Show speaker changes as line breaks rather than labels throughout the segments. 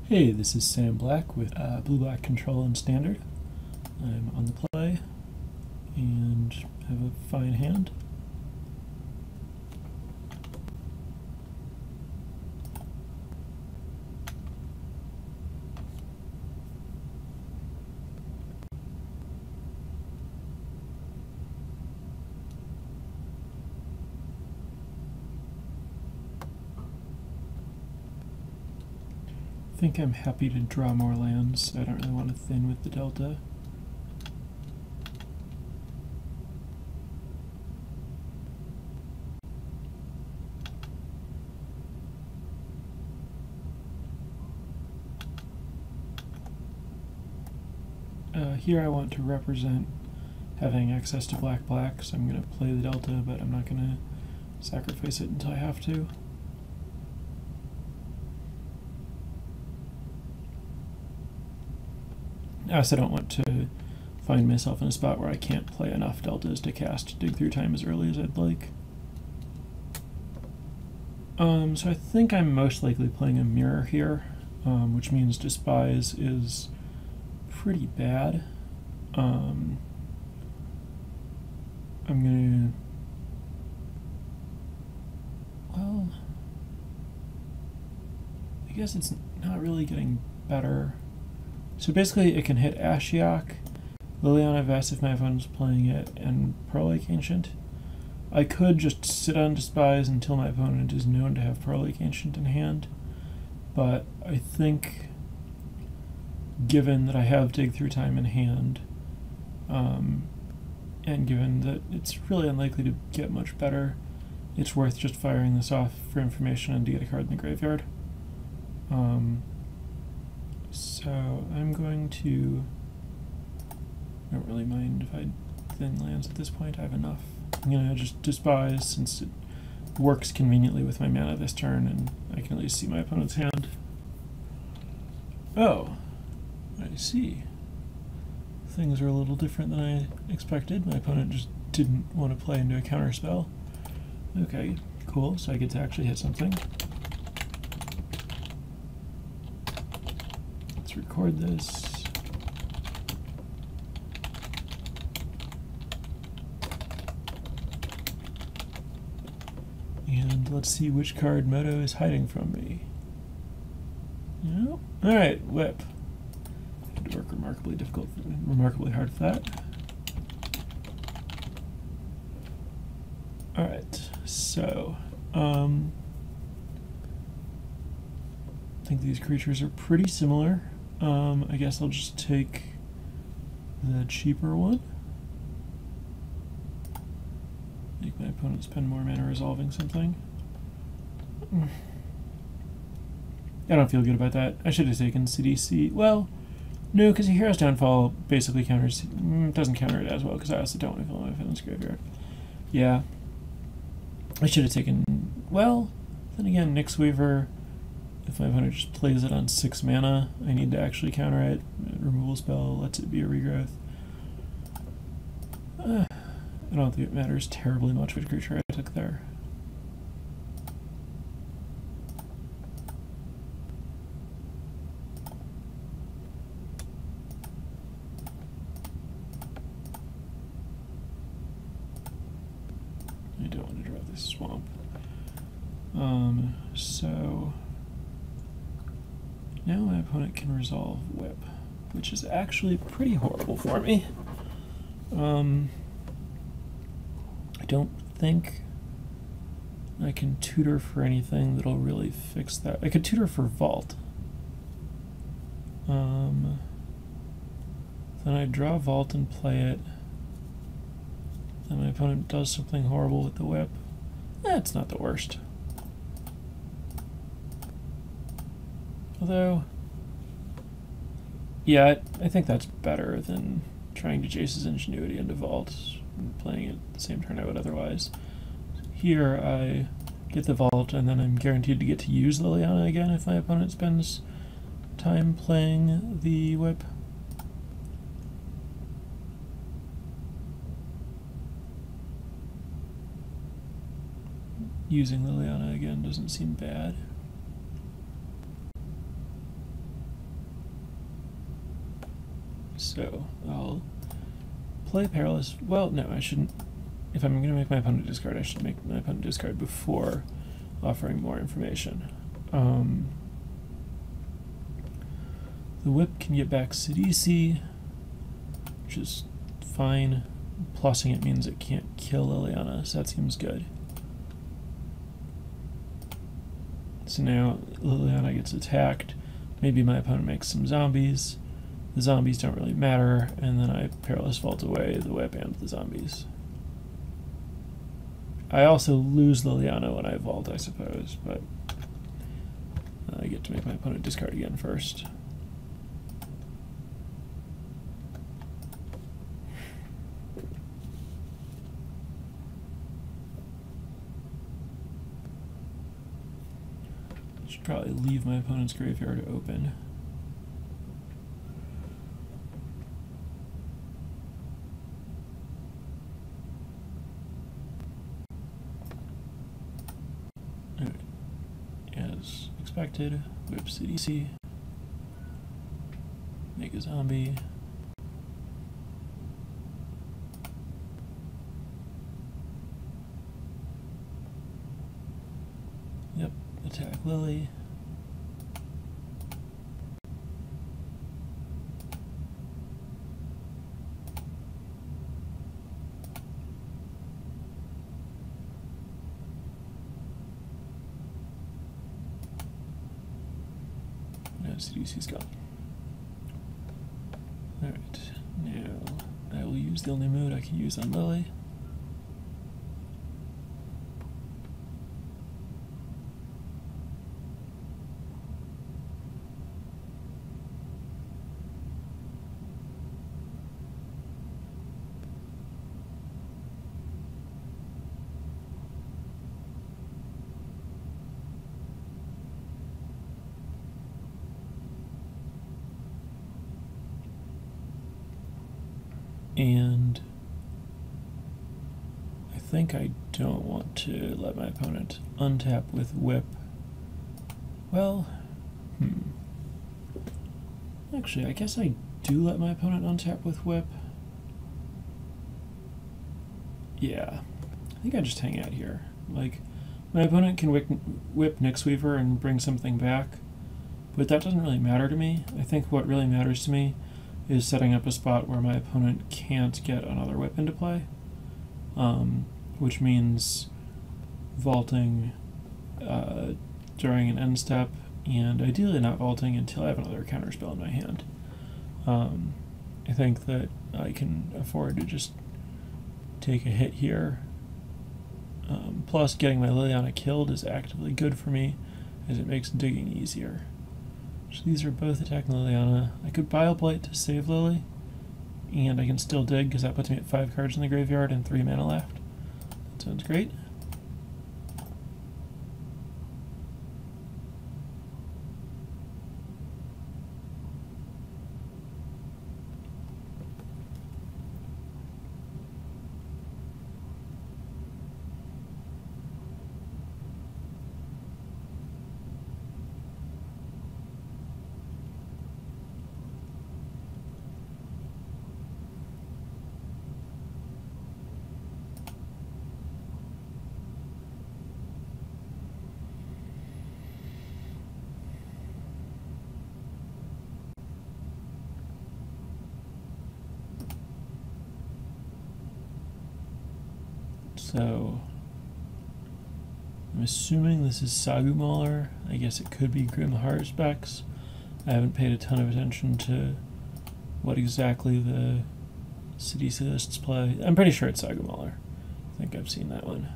Hey, this is Sam Black with Blue-Black Control and Standard. I'm on the play and have a fine hand. I think I'm happy to draw more lands. I don't really want to thin with the delta. Here I want to represent having access to black, so I'm going to play the delta, but I'm not going to sacrifice it until I have to. I also don't want to find myself in a spot where I can't play enough deltas to cast Dig Through Time as early as I'd like. So I think I'm most likely playing a mirror here, which means Despise is pretty bad. I'm gonna... well, I guess it's not really getting better. So basically it can hit Ashiok, Liliana Vess if my opponent's playing it, and Pearl Lake Ancient. I could just sit on Despise until my opponent is known to have Pearl Lake Ancient in hand, but I think, given that I have Dig Through Time in hand, and given that it's really unlikely to get much better, it's worth just firing this off for information and to get a card in the graveyard. So I'm going to... I don't really mind if I thin lands at this point. I have enough. I'm going to just Despise since it works conveniently with my mana this turn, and I can at least see my opponent's hand. Oh, I see. Things are a little different than I expected. My opponent just didn't want to play into a counterspell. Okay, cool. So I get to actually hit something. Let's record this. And let's see which card Moto is hiding from me. Yep. Alright, Whip. Had to work remarkably hard for that. Alright, so I think these creatures are pretty similar. I guess I'll just take the cheaper one. Make my opponent spend more mana resolving something. I don't feel good about that. I should have taken CDC. Well, no, because Hero's Downfall basically counters... doesn't counter it as well, because I also don't want to fill my opponent's graveyard. Yeah. I should have taken... well, then again, Nyx Weaver, if my opponent just plays it on 6 mana, I need to actually counter it. Removal spell lets it be a regrowth. I don't think it matters terribly much which creature I took there. I don't want to draw this swamp. So now my opponent can resolve Whip, which is actually pretty horrible for me. I don't think I can tutor for anything that'll really fix that. I could tutor for Vault. Then I draw Vault and play it. Then my opponent does something horrible with the Whip. It's not the worst. Although, yeah, I think that's better than trying to Jace's Ingenuity into Vault and playing it the same turn I would otherwise. Here I get the Vault, and then I'm guaranteed to get to use Liliana again if my opponent spends time playing the Whip. Using Liliana again doesn't seem bad. So I'll play Perilous. Well, no, I shouldn't. If I'm going to make my opponent discard, I should make my opponent discard before offering more information. The whip can get back Sidisi, which is fine. Plussing it means it can't kill Liliana, so that seems good. So now Liliana gets attacked. Maybe my opponent makes some zombies. The zombies don't really matter, and then I Perilous Vault away the whip and the zombies. I also lose Liliana when I vault, I suppose, but I get to make my opponent discard again first. Should probably leave my opponent's graveyard open. As expected, whip CDC, make a zombie. Yep, attack Lily. CDC's gone. Alright, now I will use the only mode I can use on Lily. And I think I don't want to let my opponent untap with whip. Well, actually, I guess I do let my opponent untap with whip. Yeah, I think I just hang out here. Like, my opponent can whip Nyxweaver and bring something back, but that doesn't really matter to me. I think what really matters to me is setting up a spot where my opponent can't get another whip into play, which means vaulting during an end step, and ideally not vaulting until I have another counterspell in my hand. I think that I can afford to just take a hit here. Plus, getting my Liliana killed is actively good for me, as it makes digging easier. So these are both attacking Liliana. I could Bile-Blight to save Lily, and I can still dig because that puts me at 5 cards in the graveyard and 3 mana left. That sounds great. So I'm assuming this is Sagumauler. I guess it could be Grimheart specs. I haven't paid a ton of attention to what exactly the CDC lists play. I'm pretty sure it's Sagumauler. I think I've seen that one.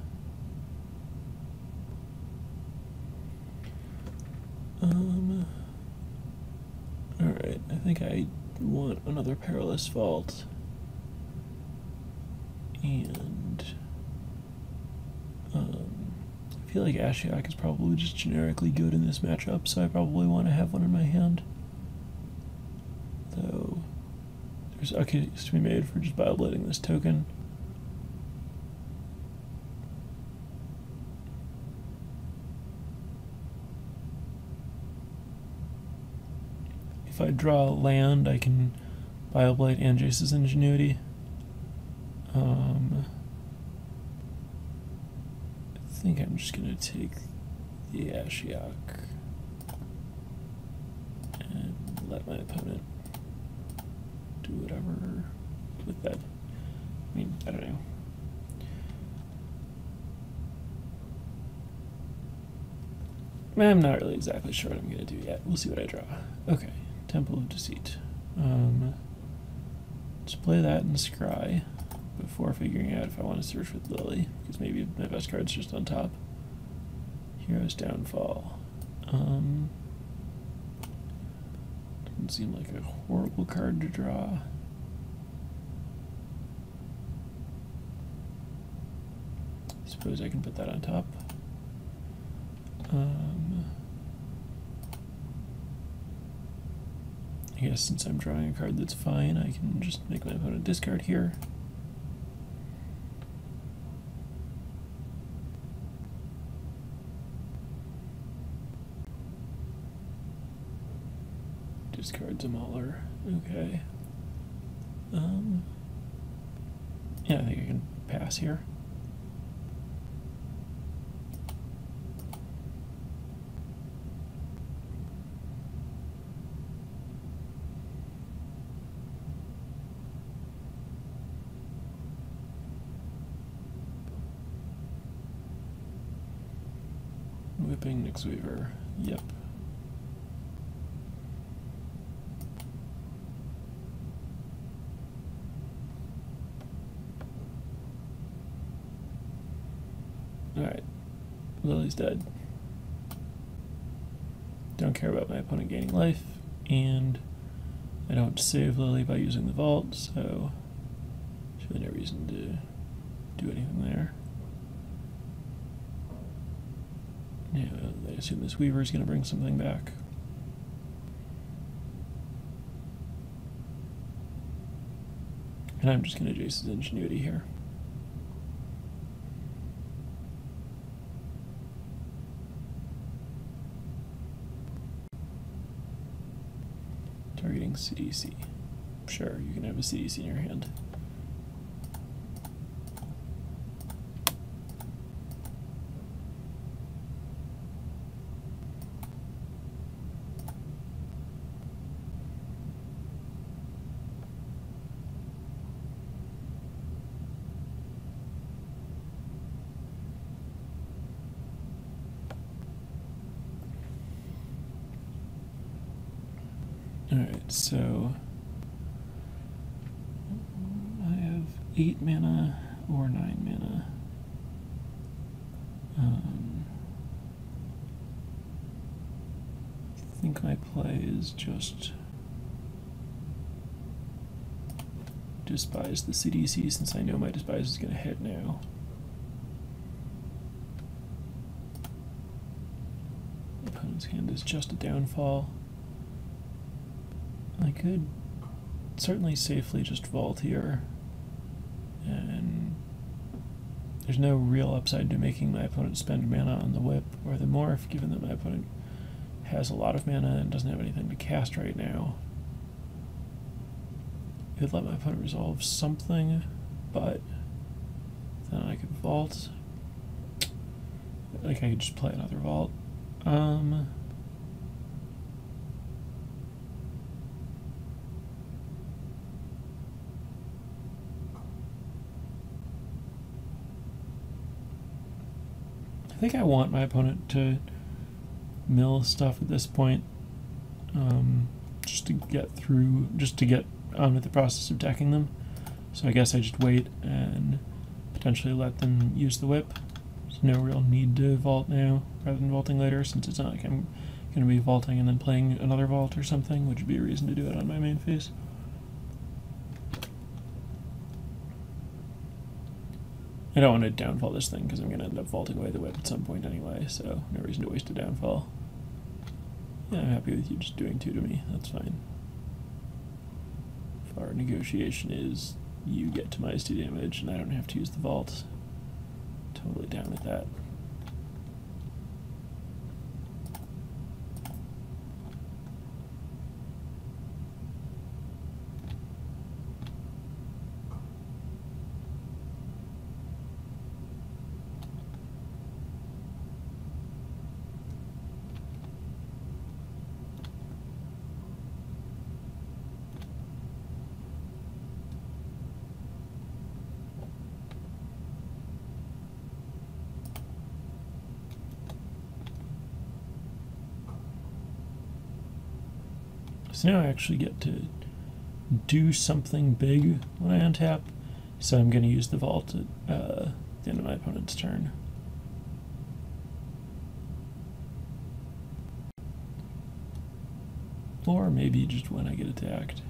Alright, I think I want another Perilous Vault. And I feel like Ashiok is probably just generically good in this matchup, so I probably want to have one in my hand. Though there's a case to be made for just Bile-Blighting this token. If I draw land, I can Bioblight and Jace's Ingenuity. I think I'm just going to take the Ashiok and let my opponent do whatever with that. I mean, I don't know. I'm not really exactly sure what I'm going to do yet. We'll see what I draw. Okay, Temple of Deceit. Let's play that and scry before figuring out if I want to search with Lily, because maybe my best card's just on top. Hero's Downfall. Doesn't seem like a horrible card to draw. Suppose I can put that on top. I guess since I'm drawing a card that's fine, I can just make my opponent discard here. Discards a Mauler. Okay. Yeah, I think I can pass here. Whipping Nyxweaver. Yep. Alright. Lily's dead. Don't care about my opponent gaining life, and I don't save Lily by using the vault, so there's really no reason to do anything there. Yeah, I assume this Weaver is going to bring something back. And I'm just going to Jace's Ingenuity here. Targeting CDC. Sure, you can have a CDC in your hand. Alright, so I have 8 mana or 9 mana. I think my play is just Despise the CDC, since I know my Despise is going to hit now. Opponent's hand is just a Downfall. I could certainly safely just vault here, and there's no real upside to making my opponent spend mana on the whip or the morph, given that my opponent has a lot of mana and doesn't have anything to cast right now. It would let my opponent resolve something, but then I could vault. Like, I could just play another vault. I think I want my opponent to mill stuff at this point, just to get on with the process of decking them. So I guess I just wait and potentially let them use the whip. There's no real need to vault now rather than vaulting later, since it's not like I'm going to be vaulting and then playing another vault or something, which would be a reason to do it on my main phase. I don't want to downfall this thing because I'm going to end up vaulting away the whip at some point anyway, so no reason to waste a downfall. Yeah, I'm happy with you just doing 2 to me, that's fine. If our negotiation is you get to minus 2 damage and I don't have to use the vault, totally down with that. So now I actually get to do something big when I untap. So I'm going to use the vault at the end of my opponent's turn. Or maybe just when I get attacked.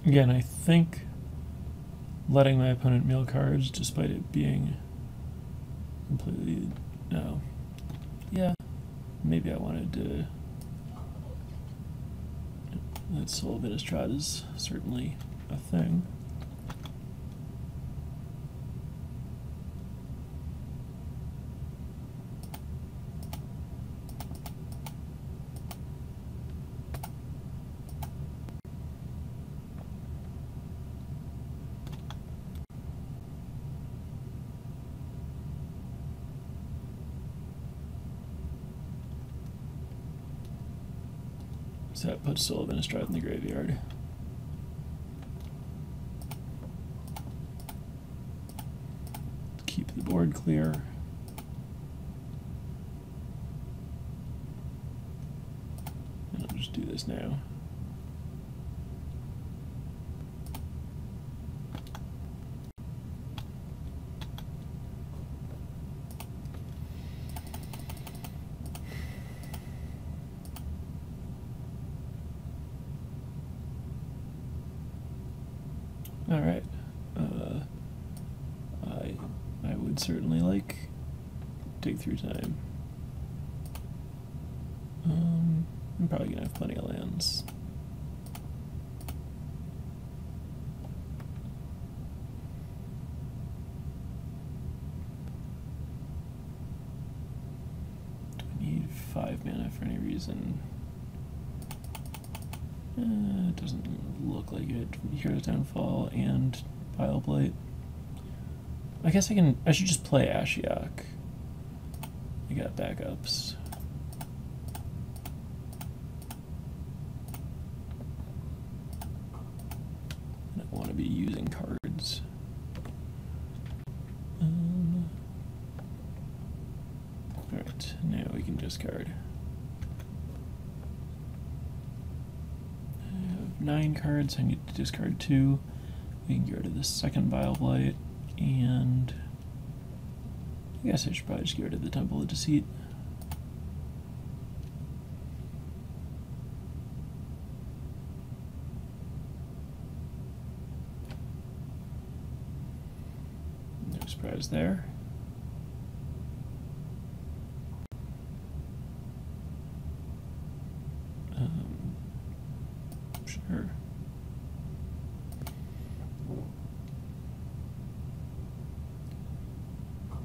Again, I think letting my opponent mill cards, despite it being completely... no. Yeah, maybe I wanted to... That Soul of Innistrad is certainly a thing. So that puts Soul of Innistrad in the graveyard. Keep the board clear. And I'll just do this now. All right. I would certainly like dig through time. I'm probably gonna have plenty of lands. Do I need 5 mana for any reason? It doesn't look like it. Hero's Downfall and Pile Blight. I guess I should just play Ashiok. I got backups. I don't want to be using cards. Alright, now we can discard. 9 cards, I need to discard 2. We can get rid of the second Bile Blight, and I guess I should probably just get rid of the Temple of Deceit. No surprise there. Sure.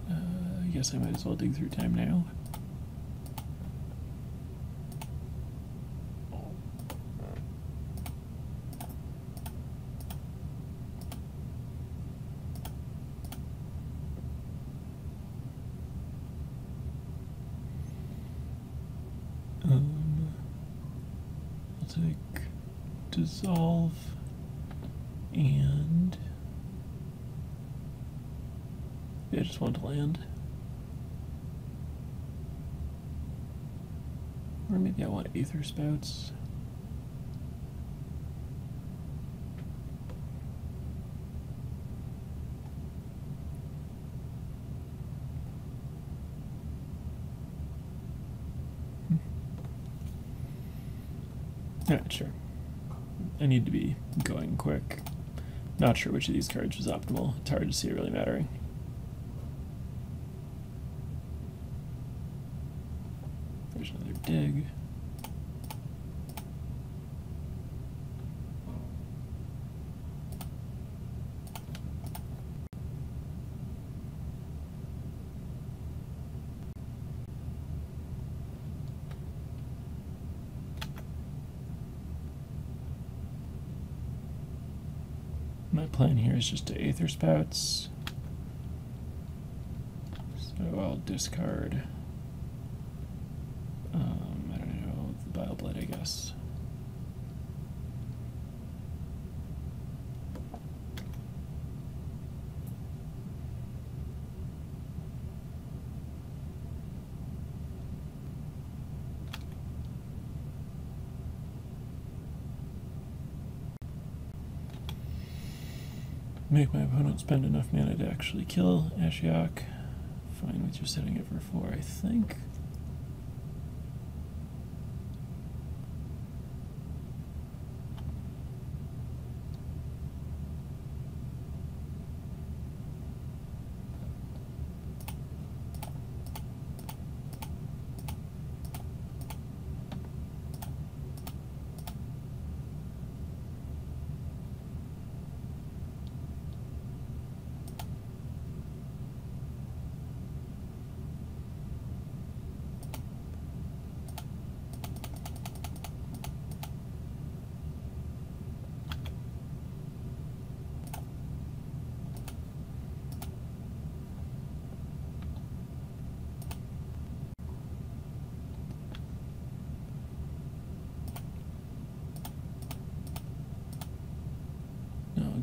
I guess I might as well dig through time now. I'll take Dissolve and I just want to land. Or maybe I want Aether Spouts. Alright, sure. I need to be going quick. Not sure which of these cards was optimal. It's hard to see it really mattering. There's another dig. My plan here is just to Aether Spouts. So I'll discard, I don't know, the Bile Blight, I guess. Make my opponent spend enough mana to actually kill Ashiok. Fine with just setting it for 4, I think.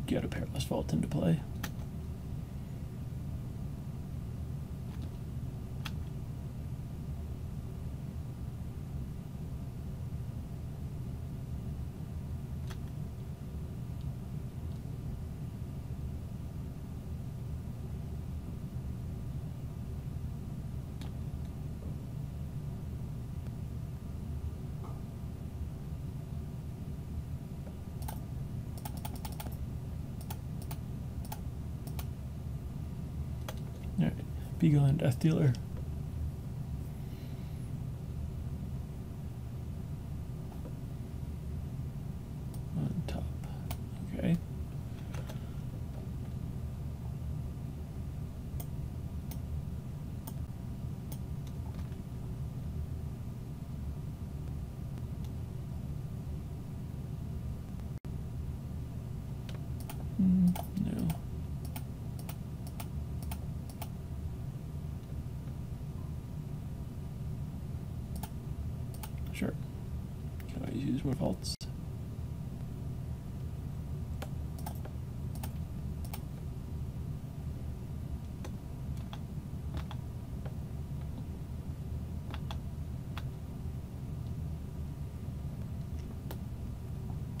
Get a Perilous Vault into play. Alright, Beagle and Death Dealer. On top. Okay. No. Sure. Can I use more vaults?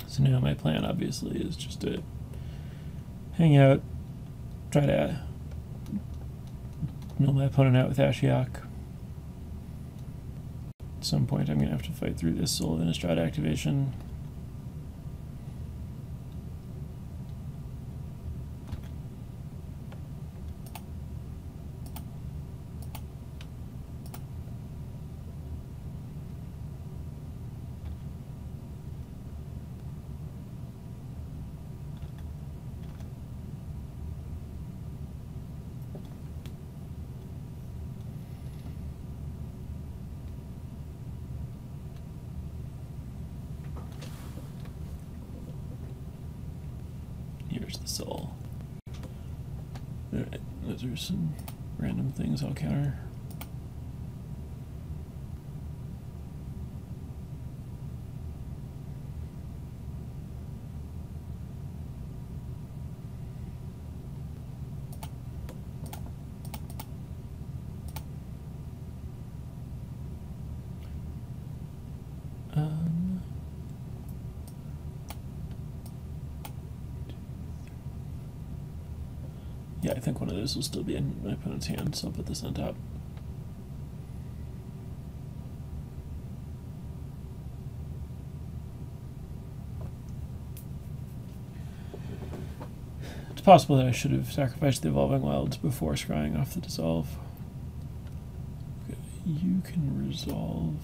So now my plan obviously is just to hang out, try to mill my opponent out with Ashiok. At some point I'm going to have to fight through this Soul of Innistrad activation. Here's the Soul. Alright, those are some random things I'll counter. Yeah, I think one of those will still be in my opponent's hand, so I'll put this on top. It's possible that I should have sacrificed the Evolving Wilds before scrying off the Dissolve. Okay, you can resolve.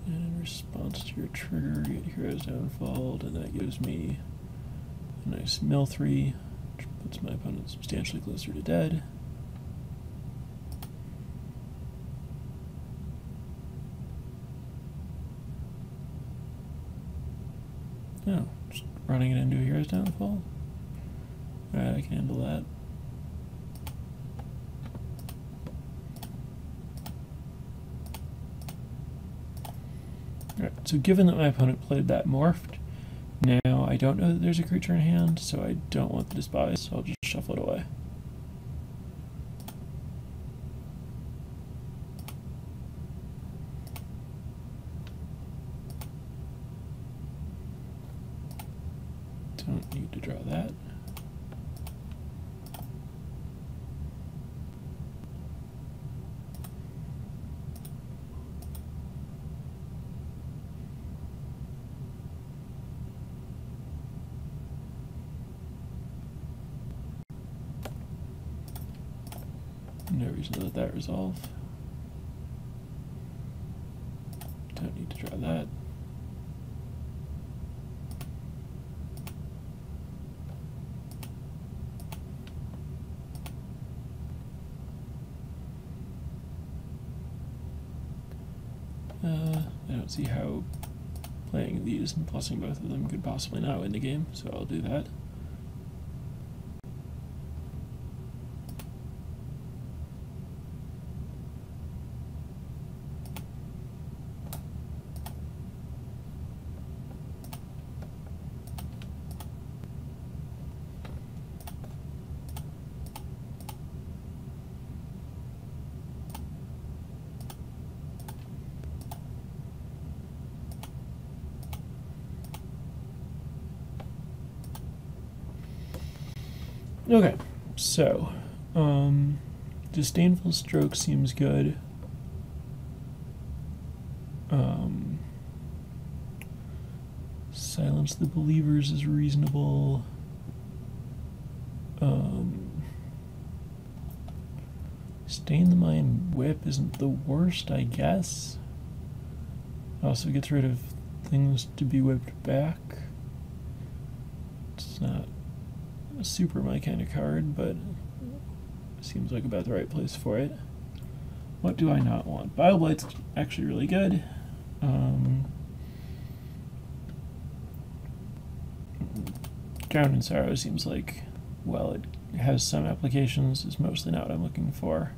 And in response to your trigger, get Hero's Downfall, and that gives me a nice mill 3. Puts my opponent substantially closer to dead. Oh, just running it into a Hero's Downfall. Alright, I can handle that. Alright, so given that my opponent played that morphed, now I don't know that there's a creature in hand, so I don't want the Despise, so I'll just shuffle it away. Don't need to draw that. No reason to let that resolve. Don't need to draw that. I don't see how playing these and plussing both of them could possibly not win the game, so I'll do that. Okay, so, Disdainful Stroke seems good. Silence the Believers is reasonable. Stain the Mind Whip isn't the worst, I guess. Also gets rid of things to be whipped back. It's not super my kind of card, but seems like about the right place for it. What do I not want? Bioblight's actually really good. Drown in Sorrow seems like, well, it has some applications, is mostly not what I'm looking for.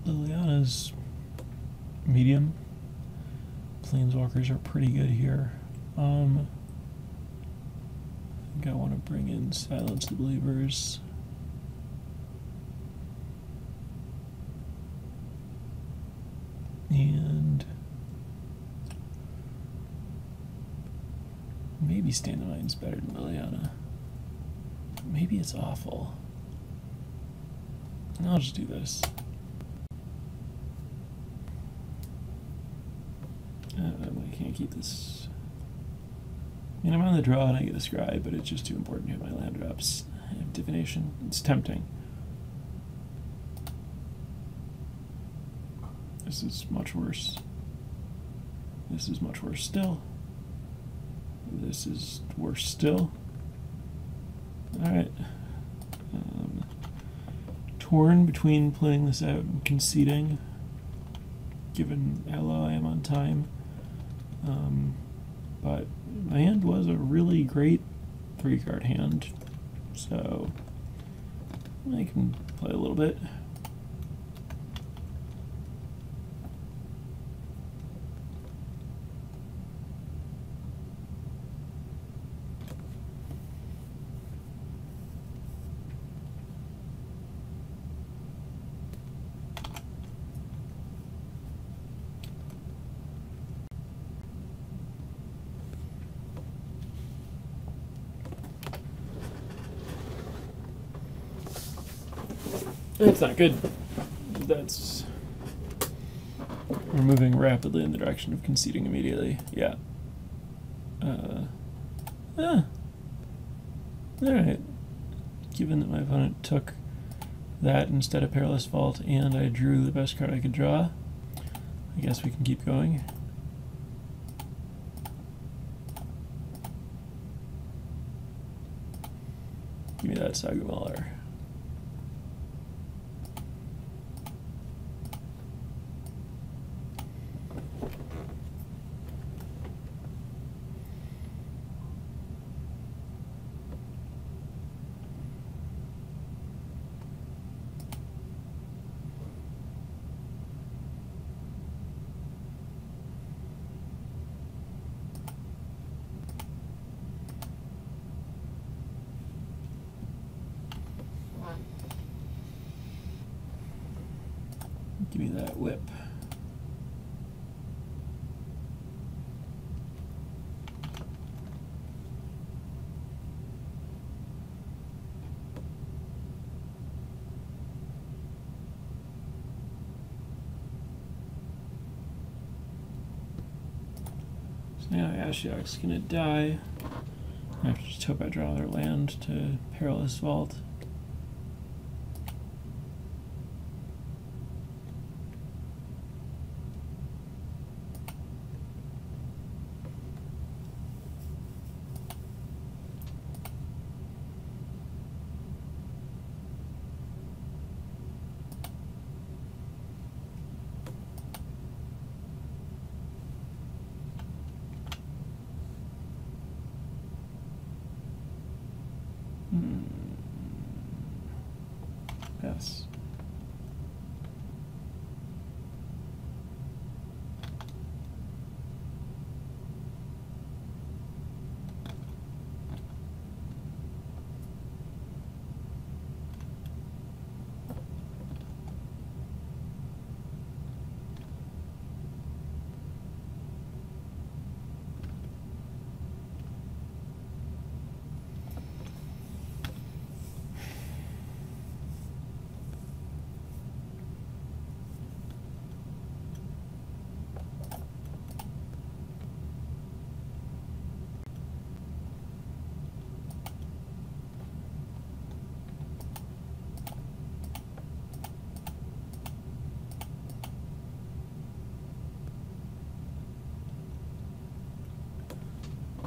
Liliana's medium. Planeswalkers are pretty good here. I think I want to bring in Silence the Believers. And maybe Stain the Mind's better than Liliana. Maybe it's awful. I'll just do this. I can't keep this. I mean, I'm on the draw and I get a scry, but it's just too important to have my land drops. I have divination. It's tempting. This is much worse. This is much worse still. This is worse still. Alright. Torn between playing this out and conceding, given how I am on time. But my hand was a really great 3-card hand, so I can play a little bit. That's not good. That's... We're moving rapidly in the direction of conceding immediately. Yeah. Alright. Given that my opponent took that instead of Perilous Vault and I drew the best card I could draw, I guess we can keep going. Give me that Sagumalar. me that whip. So now Ashiok's gonna die. I have to just hope I draw another land to Perilous Vault. Yes.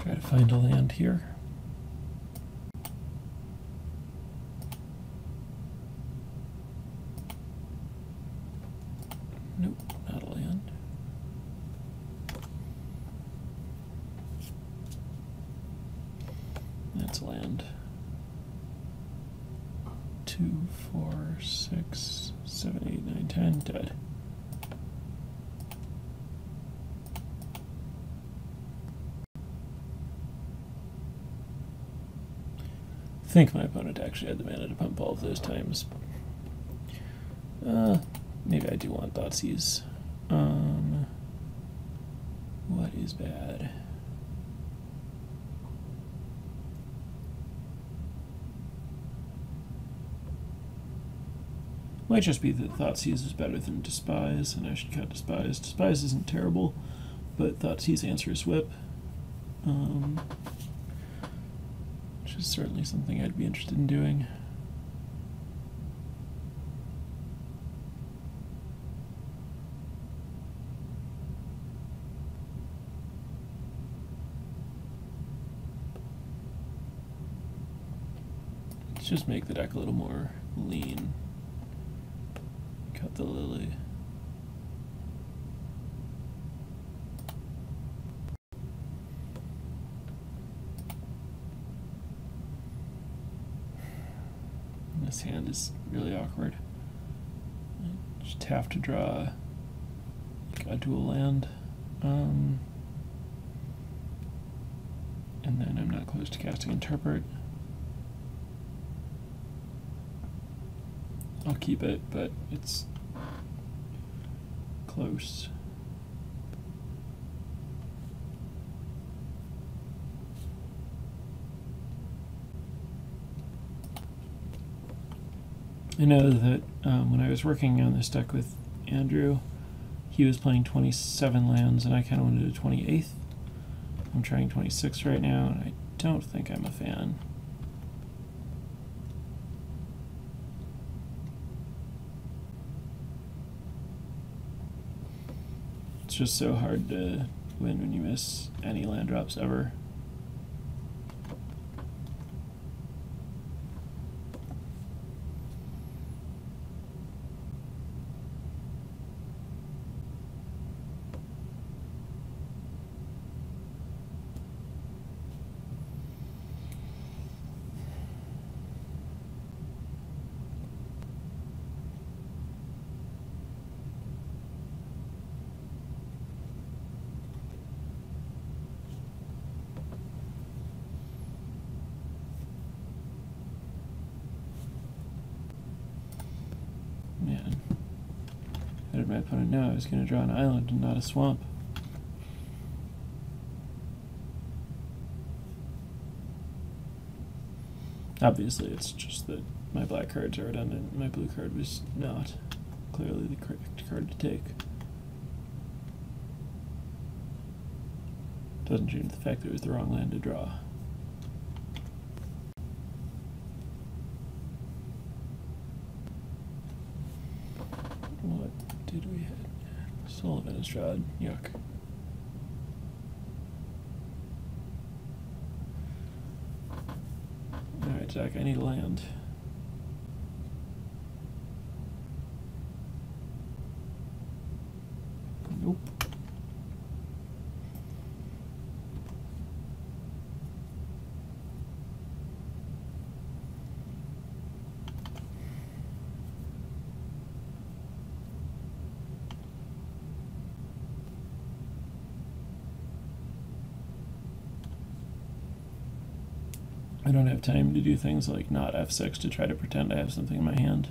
Try to find a land here. Nope, not a land. That's a land. 2, 4, 6, 7, 8, 9, 10, dead. I think my opponent actually had the mana to pump all of those times. Maybe I do want Thoughtseize. What is bad? Might just be that Thoughtseize is better than Despise, and I should cut Despise. Despise isn't terrible, but Thoughtseize answers Whip. Which is certainly something I'd be interested in doing. Let's just make the deck a little more lean. Cut the Lily. This hand is really awkward. I just have to draw like a dual land. And then I'm not close to casting Interpret. I'll keep it, but it's close. I know that when I was working on this deck with Andrew, he was playing 27 lands, and I kind of wanted a 28th. I'm trying 26 right now, and I don't think I'm a fan. It's just so hard to win when you miss any land drops ever. How did my opponent know I was going to draw an island and not a swamp? Obviously, it's just that my black cards are redundant and my blue card was not. Clearly the correct card to take. Doesn't change the fact that it was the wrong land to draw. What did we hit? Soul of Innistrad. Yuck. Alright, Zach, I need land. Nope. I don't have time to do things like not F6 to try to pretend I have something in my hand.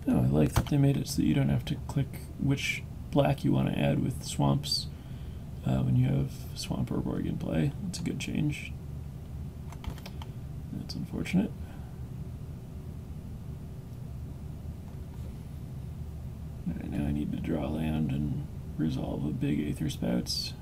Oh, I like that they made it so that you don't have to click which black you want to add with swamps when you have Swamp or Borg in play. That's a good change. That's unfortunate. Alright, now I need to draw land and resolve a big Aether Spouts.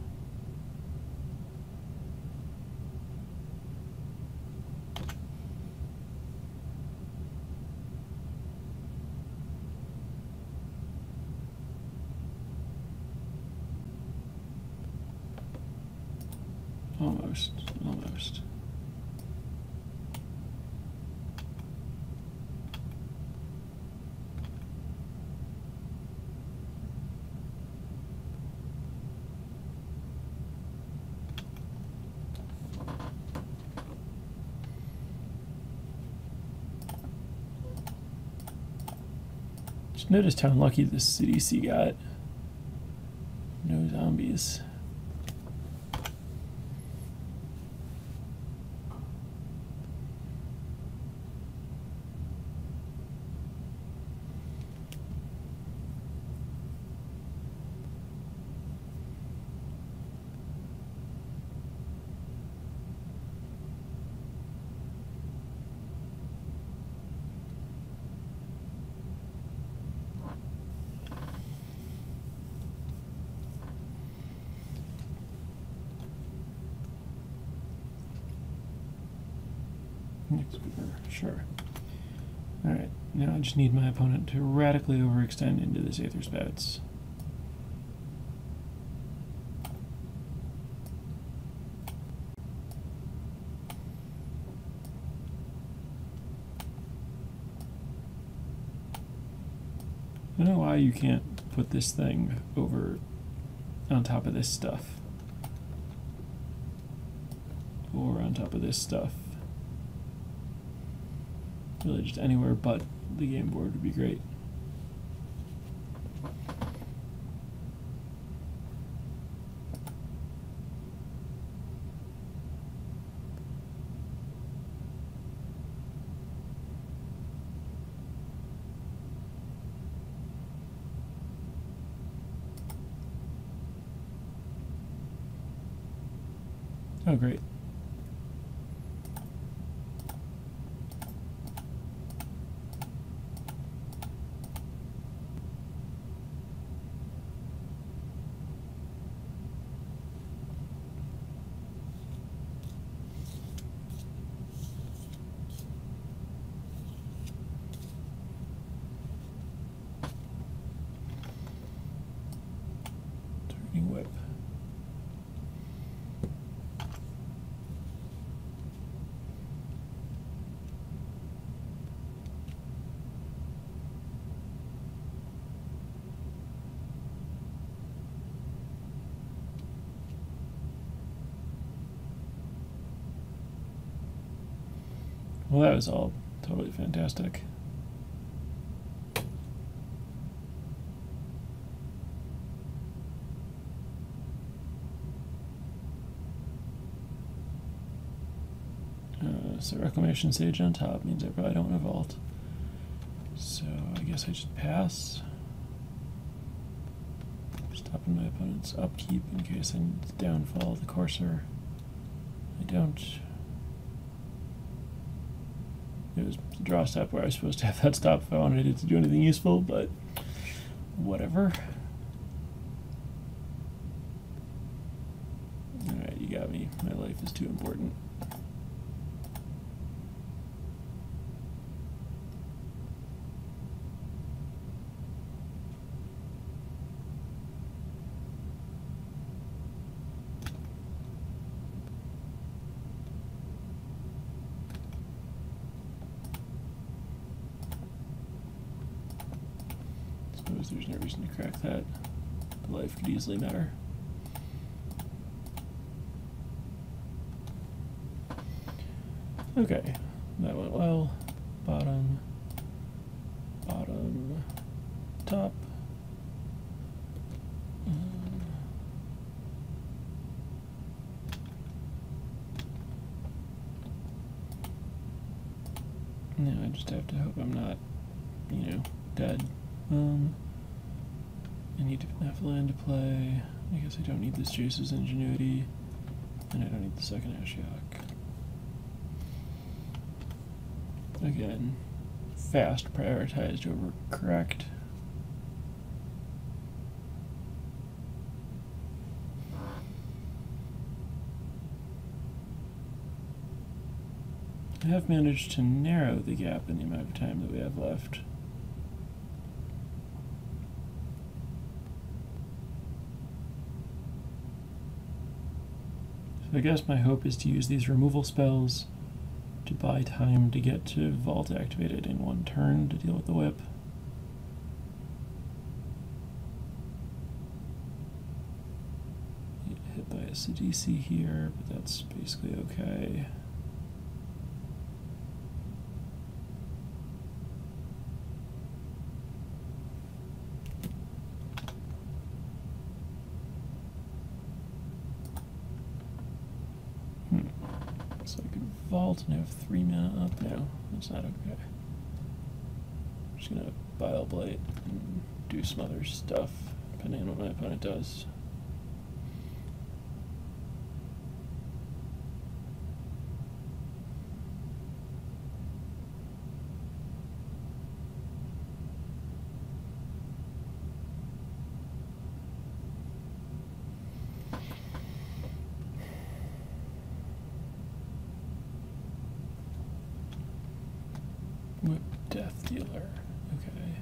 Almost. Just noticed how unlucky this CDC got. No zombies. Sure. Alright, now I just need my opponent to radically overextend into this Aether Spouts. I don't know why you can't put this thing over on top of this stuff. Or on top of this stuff. Really just anywhere but the game board would be great. Oh, great. Whip. Well, that was all totally fantastic. So reclamation stage on top means I probably don't want to vault. So I guess I should pass. Stopping my opponent's upkeep in case I need to downfall the Courser. I don't. It was the draw step where I was supposed to have that stop if I wanted it to do anything useful, but whatever. Alright, you got me. My life is too important. There's no reason to crack that. The life could easily matter. Okay, that went well. Bottom, bottom, top. Now I just have to hope I'm not, dead. I need to have land to play. I guess I don't need this Jace's Ingenuity, and I don't need the second Ashiok. Again, fast prioritized over correct. I have managed to narrow the gap in the amount of time that we have left. I guess my hope is to use these removal spells to buy time to get to Vault activated in one turn to deal with the whip. Hit by a CDC here, but that's basically okay. So I could vault and have 3 mana up. No, that's not okay. I'm just gonna Bile Blight and do some other stuff, depending on what my opponent does. Whip Death Dealer. Okay.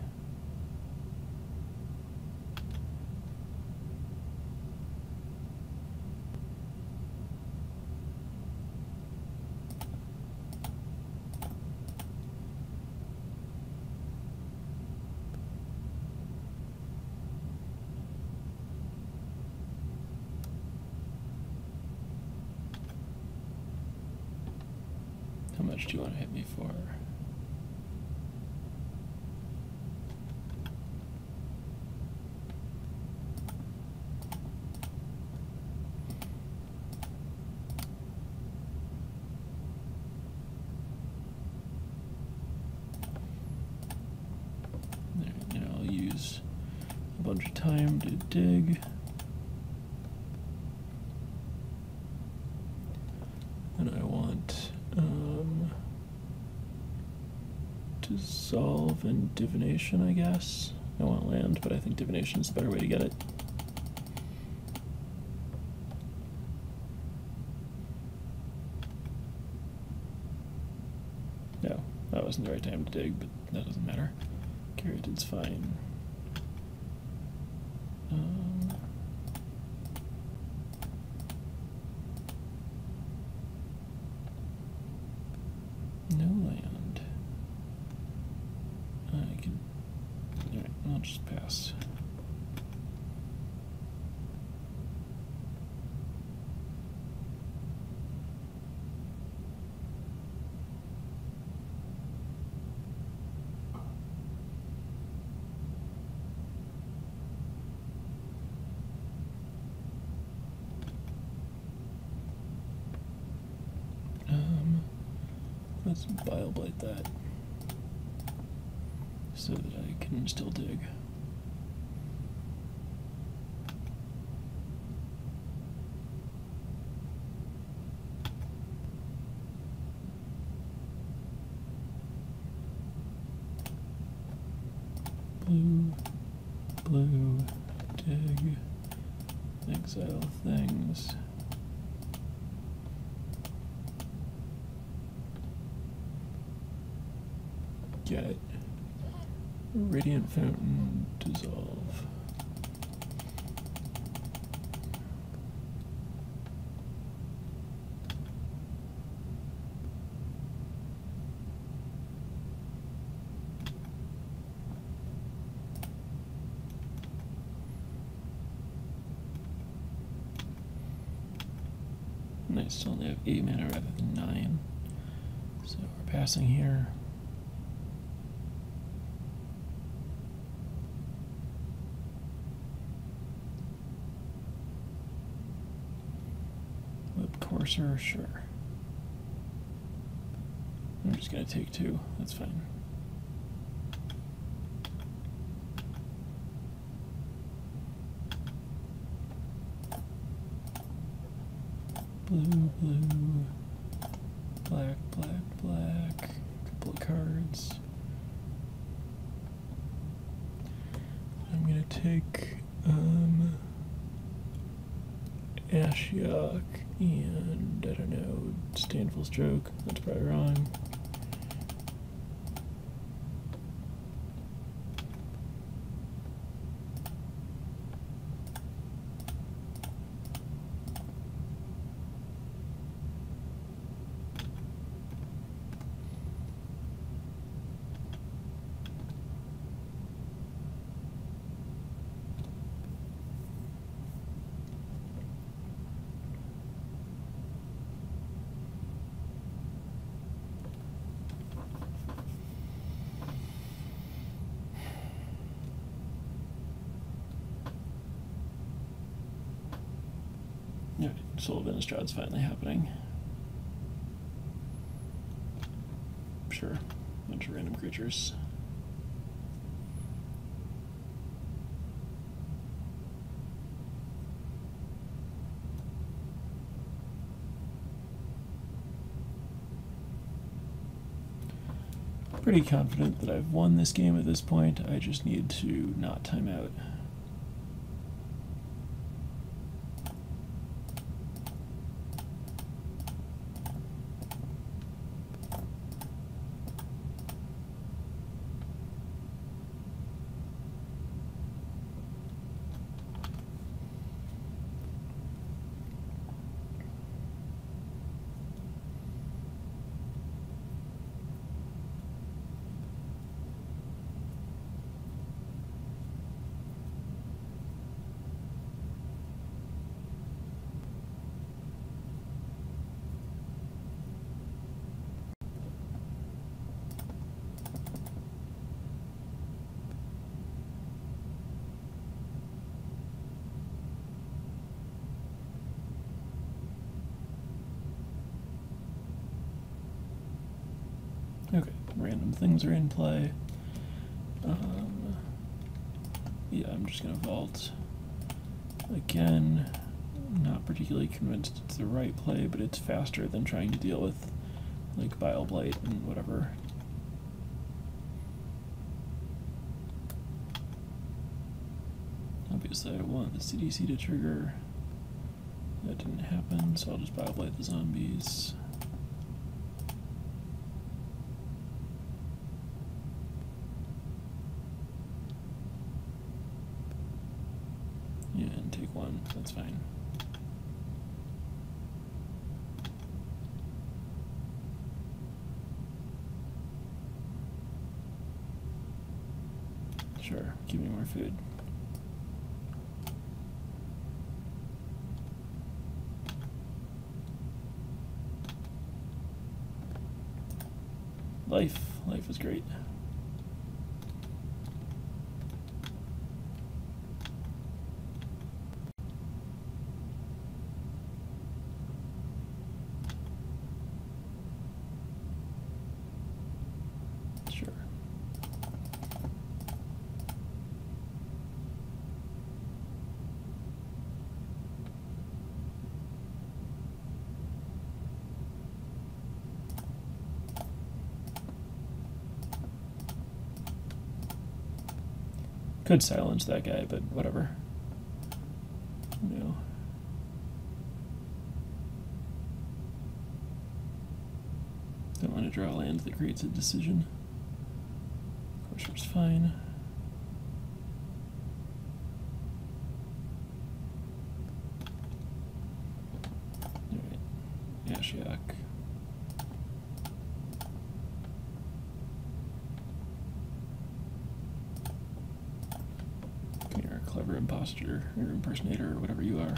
How much do you want to hit me for? A bunch of time to dig. And I want Dissolve and Divination, I guess. I want land, but I think Divination is the better way to get it. No, that wasn't the right time to dig, but that doesn't matter. Caryatid's fine. No land. I can. Alright, I'll just pass. Let's Bile-Blight that so that I can still dig. Blue, dig, exile things. Get Radiant Fountain, dissolve. Nice, still only have 8 mana rather than 9. So we're passing here. Whip Courser, sure. I'm just gonna take 2, that's fine. Blue, black, couple of cards. I'm gonna take Ashiok and I don't know, Standful Stroke. That's probably wrong. Alright, Soul of Innistrahd's finally happening. Sure, bunch of random creatures. Pretty confident that I've won this game at this point. I just need to not time out. Okay, random things are in play. Yeah, I'm just gonna vault. Again, not particularly convinced it's the right play, but it's faster than trying to deal with like Bile-Blight and whatever. Obviously I want the CDC to trigger. That didn't happen, so I'll just Bile-Blight the zombies. Yeah, and take 1, that's fine. Sure, give me more food. Life is great. Could silence that guy, but whatever. No. Don't want to draw land that creates a decision. Corsor's fine. Alright. Ashiok. You're a clever imposter or impersonator or whatever you are.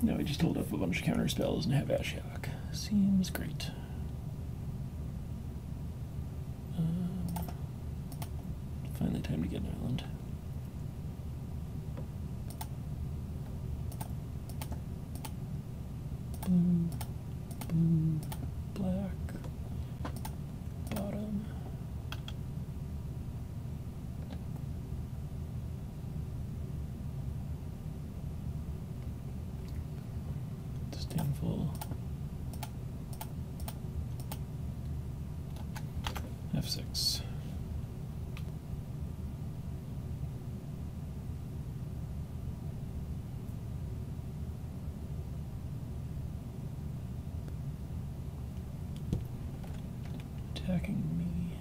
Now we just hold up a bunch of counter spells and have Ashiok. Seems great. Finally time to get an island. Blue, blue, black, bottom. Disdainful. F6. Attacking me.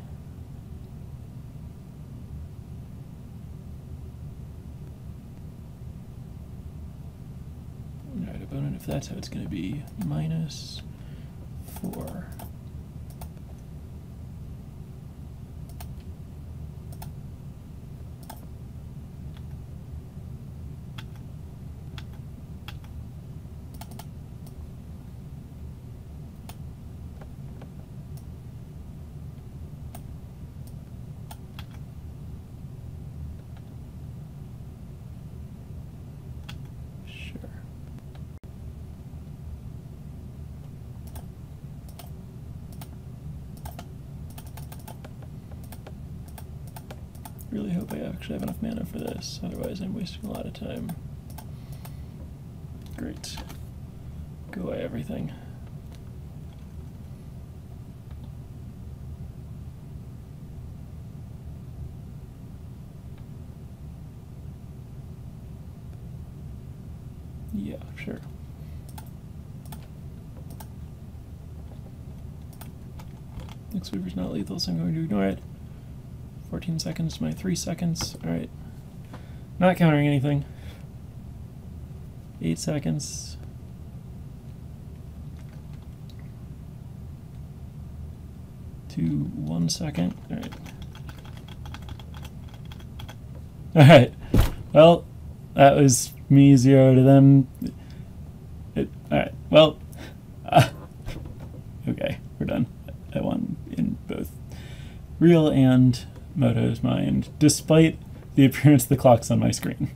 Alright, opponent, if that's how it's going to be, -4. Really hope I actually have enough mana for this, otherwise I'm wasting a lot of time. Great. Go away, everything. Yeah, sure. Next Weaver's not lethal, so I'm going to ignore it. 14 seconds to my 3 seconds. Alright. Not countering anything. 8 seconds. To 1 second. Alright. Alright. Well, that was me 0 to them. Alright. Well. Okay, we're done. I won in both real and Moto's mind, despite the appearance of the clocks on my screen.